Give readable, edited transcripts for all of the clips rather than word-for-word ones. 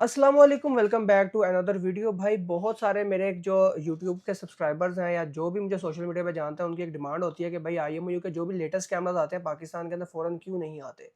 अस्सलाम वालेकुम, welcome back to another video. भाई बहुत सारे मेरे जो यूट्यूब के सब्सक्राइबर्स हैं या जो भी मुझे सोशल मीडिया पे जानते हैं, उनकी एक डिमांड होती है कि भाई आईएमओयू के जो भी लेटेस्ट कैमरास आते हैं पाकिस्तान के अंदर फ़ौरन क्यों नहीं आते।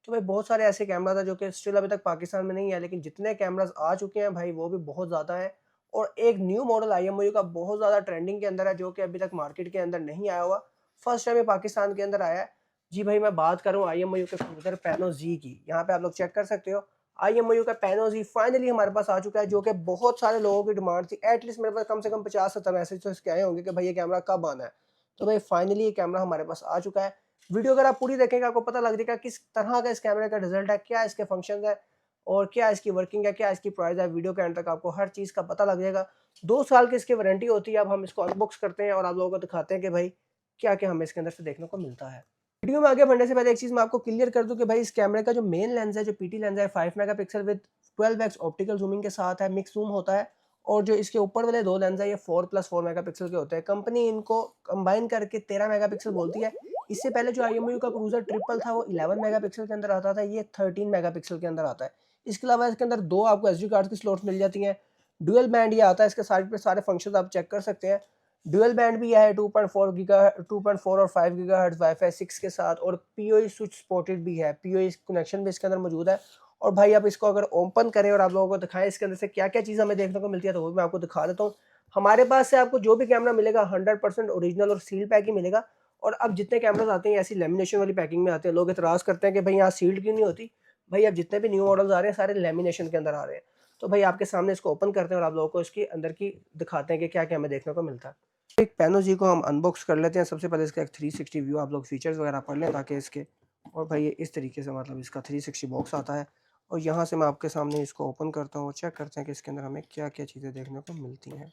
तो भाई बहुत सारे ऐसे कैमरास हैं जो कि स्टिल अभी तक पाकिस्तान में नहीं है, लेकिन जितने कैमरास आ चुके हैं भाई वो भी बहुत ज़्यादा हैं। और एक न्यू मॉडल आईएमओयू का बहुत ज़्यादा ट्रेंडिंग के अंदर है, जो कि अभी तक मार्केट के अंदर नहीं आया हुआ। फर्स्ट टाइम ये पाकिस्तान के अंदर आया है। जी भाई, मैं बात करूँ आईएमओयू के क्रूज़र पैनो जी की। यहाँ पे आप लोग चेक कर सकते हो, आईएमओयू का पैनो जी फाइनली हमारे पास आ चुका है, जो कि बहुत सारे लोगों की डिमांड थी। एटलीस्ट मेरे पास कम से कम 50-70 मैसेज तो इसके आए होंगे कि भाई ये कैमरा कब आना है। तो भाई फाइनली ये कैमरा हमारे पास आ चुका है। वीडियो अगर आप पूरी देखेंगे आपको पता लग जाएगा किस तरह का इस कैमरे का रिजल्ट है, क्या इसके फंक्शन है और क्या इसकी वर्किंग है, क्या इसकी प्राइस है। वीडियो के एंड तक आपको हर चीज़ का पता लग जाएगा। 2 साल की इसकी वारंटी होती है। अब हम इसको अनबॉक्स करते हैं और आप लोगों को दिखाते हैं कि भाई क्या क्या हमें इसके अंदर से देखने को मिलता है। वीडियो में आगे बढ़ने से पहले एक चीज़ मैं आपको क्लियर कर दूं कि भाई इस कैमरे का जो मेन लेंस है, जो पीटी लेंस है, 5 megapixel with 12x optical zooming के साथ है, मिक्स जूम होता है। और जो इसके ऊपर वाले 2 लेंस है ये 4+4 मेगापिक्सल के होते हैं। कंपनी इनको कंबाइन करके 13 मेगापिक्सल बोलती है। इससे पहले जो आईएमओयू का क्रूजर ट्रिपल था वो 11 मेगापिक्सल के अंदर आता था, ये 13 मेगापिक्सल के अंदर आता है। इसके अलावा इसके अंदर 2 आपको एसडी कार्ड की स्लॉट्स मिल जाती हैं। डुअल बैंड ये आता है, इसके साइड पे सारे फंक्शंस आप चेक कर सकते हैं। डुअल बैंड भी है 2.4 और 5 गीगाहर्ट्ज़ वाईफाई 6 के साथ, और पीओई स्विच सपोर्टेड भी है। पीओई कनेक्शन भी इसके अंदर मौजूद है। और भाई आप इसको अगर ओपन करें और आप लोगों को दिखाएं इसके अंदर से क्या क्या चीज़ हमें देखने को मिलती है, तो वो भी मैं आपको दिखा देता हूँ। हमारे पास से आपको जो भी कैमरा मिलेगा 100% ओरिजिनल और सील पैक ही मिलेगा। और अब जितने कैमरास आते हैं ऐसी लेमिनेशन वाली पैकिंग में आते हैं। लोग इतराज़ करते हैं कि भाई यहाँ सील्ड क्यों नहीं होती। भाई अब जितने भी न्यू मॉडल्स आ रहे हैं सारे लेमिनेशन के अंदर आ रहे हैं। तो भाई आपके सामने इसको ओपन करते हैं और आप लोगों को इसके अंदर की दिखाते हैं कि क्या क्या हमें देखने को मिलता है। एक पैनो जी को हम अनबॉक्स कर लेते हैं। सबसे पहले इसका एक 360 व्यू आप लोग फीचर्स वगैरह पढ़ लें ताकि इसके, और भाई ये इस तरीके से मतलब इसका 360 बॉक्स आता है। और यहाँ से मैं आपके सामने इसको ओपन करता हूँ और चेक करते हैं कि इसके अंदर हमें क्या क्या चीज़ें देखने को मिलती हैं।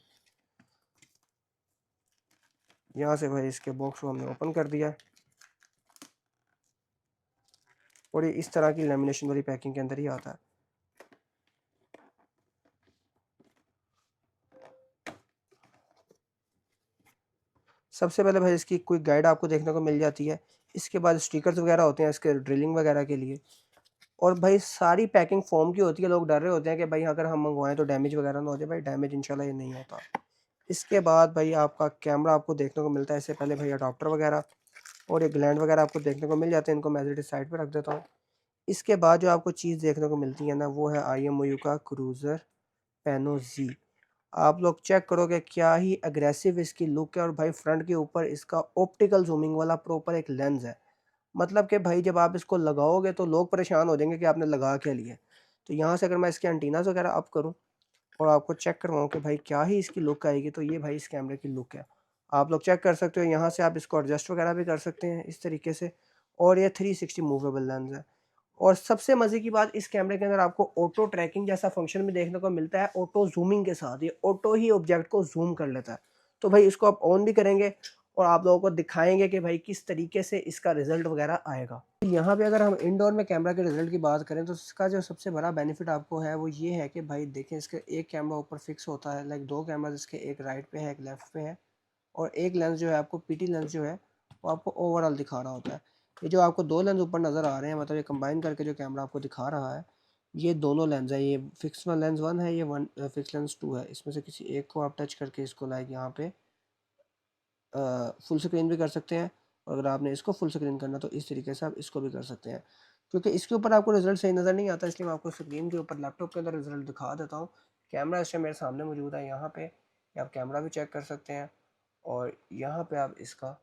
यहाँ से भाई इसके बॉक्स को हमने ओपन कर दिया और ये इस तरह की लेमिनेशन वाली पैकिंग के अंदर ही आता है। सबसे पहले भाई इसकी कोई गाइड आपको देखने को मिल जाती है। इसके बाद स्टिकर्स वगैरह होते हैं इसके ड्रिलिंग वगैरह के लिए। और भाई सारी पैकिंग फोम की होती है। लोग डर रहे होते हैं कि भाई अगर हम मंगवाएं तो डैमेज वगैरह ना हो जाए। भाई डैमेज इंशाल्लाह ये नहीं होता। इसके बाद भाई आपका कैमरा आपको देखने को मिलता है। इससे पहले भाई अडॉप्टर वगैरह और ये ग्लैंड वगैरह आपको देखने को मिल जाते हैं। इनको मैं एज साइड पे रख देता हूँ। इसके बाद जो आपको चीज़ देखने को मिलती है ना, वो है आईएमओयू का क्रूज़र पैनो जी। आप लोग चेक करोगे क्या ही अग्रेसिव इसकी लुक है। और भाई फ्रंट के ऊपर इसका ऑप्टिकल जूमिंग वाला प्रॉपर एक लेंस है। मतलब कि भाई जब आप इसको लगाओगे तो लोग परेशान हो जाएंगे कि आपने लगा क्या लिया। तो यहाँ से अगर मैं इसके एंटीनास वगैरह अप करूँ और आपको चेक करवाऊँ कि भाई क्या ही इसकी लुक आएगी, तो ये भाई इस कैमरे की लुक है। आप लोग चेक कर सकते हो। यहाँ से आप इसको एडजस्ट वगैरह भी कर सकते हैं इस तरीके से। और ये 360 मूवेबल लेंस है। और सबसे मज़े की बात, इस कैमरे के अंदर आपको ऑटो ट्रैकिंग जैसा फंक्शन भी देखने को मिलता है ऑटो जूमिंग के साथ। ये ऑटो ही ऑब्जेक्ट को जूम कर लेता है। तो भाई इसको आप ऑन भी करेंगे और आप लोगों को दिखाएंगे कि भाई किस तरीके से इसका रिजल्ट वगैरह आएगा। यहाँ पे अगर हम इंडोर में कैमरा के रिजल्ट की बात करें तो इसका जो सबसे बड़ा बेनिफिट आपको है वो ये है कि भाई देखें, इसके एक कैमरा ऊपर फिक्स होता है। लाइक 2 कैमराज इसके, एक राइट पे है एक लेफ्ट पे है। और एक लेंस जो है आपको पीटी लेंस जो है वो आपको ओवरऑल दिखा रहा होता है। ये जो आपको 2 लेंस ऊपर नज़र आ रहे हैं, मतलब ये कंबाइन करके जो कैमरा आपको दिखा रहा है, ये दोनों लेंस है। ये फिक्स लेंस 1 है, ये वन फिक्स लेंस 2 है। इसमें से किसी एक को आप टच करके इसको लाइक यहाँ पे फुल स्क्रीन भी कर सकते हैं। और अगर आपने इसको फुल स्क्रीन करना तो इस तरीके से आप इसको भी कर सकते हैं। क्योंकि इसके ऊपर आपको रिजल्ट सही नज़र नहीं आता, इसलिए मैं आपको स्क्रीन के ऊपर लैपटॉप के अंदर रिजल्ट दिखा देता हूँ। कैमरा इस टाइम मेरे सामने मौजूद है। यहाँ पे आप कैमरा भी चेक कर सकते हैं और यहाँ पे आप इसका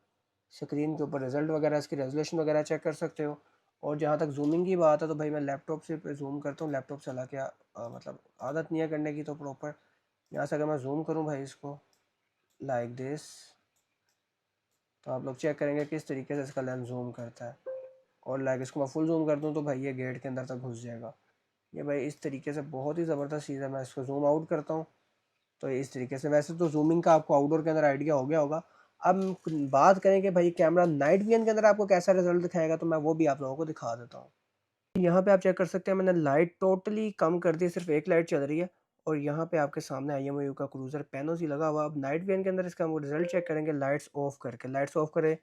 स्क्रीन के ऊपर रिजल्ट वगैरह, इसकी रेजोल्यूशन वगैरह चेक कर सकते हो। और जहाँ तक जूमिंग की बात है तो भाई मैं लैपटॉप से जूम करता हूँ। लैपटॉप चला के मतलब आदत नहीं है करने की, तो प्रॉपर यहाँ से अगर मैं जूम करूँ भाई इसको लाइक दिस, तो आप लोग चेक करेंगे किस तरीके से इसका लेंस जूम करता है। और लाइक इसको मैं फुल जूम कर दूँ तो भाई ये गेट के अंदर तक घुस जाएगा। ये भाई इस तरीके से बहुत ही ज़बरदस्त चीज़ है। मैं इसको जूम आउट करता हूँ तो ये इस तरीके से। वैसे तो जूमिंग का आपको आउटडोर के अंदर आइडिया हो गया होगा। अब बात करें कि भाई कैमरा नाइट विजन के अंदर आपको कैसा रिजल्ट दिखाएगा, तो मैं वो भी आप लोगों को दिखा देता हूँ। यहाँ पे आप चेक कर सकते हैं, मैंने लाइट टोटली कम कर दी, सिर्फ एक लाइट चल रही है। और यहाँ पे आपके सामने आईएमओयू का क्रूजर पैनोस ही लगा हुआ। अब नाइट विजन के अंदर इसका हम रिजल्ट चेक करेंगे लाइट्स ऑफ करके। लाइट्स ऑफ करें,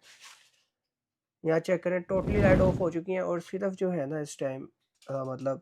यहाँ चेक करें टोटली लाइट ऑफ हो चुकी हैं। और सिर्फ जो है ना इस टाइम मतलब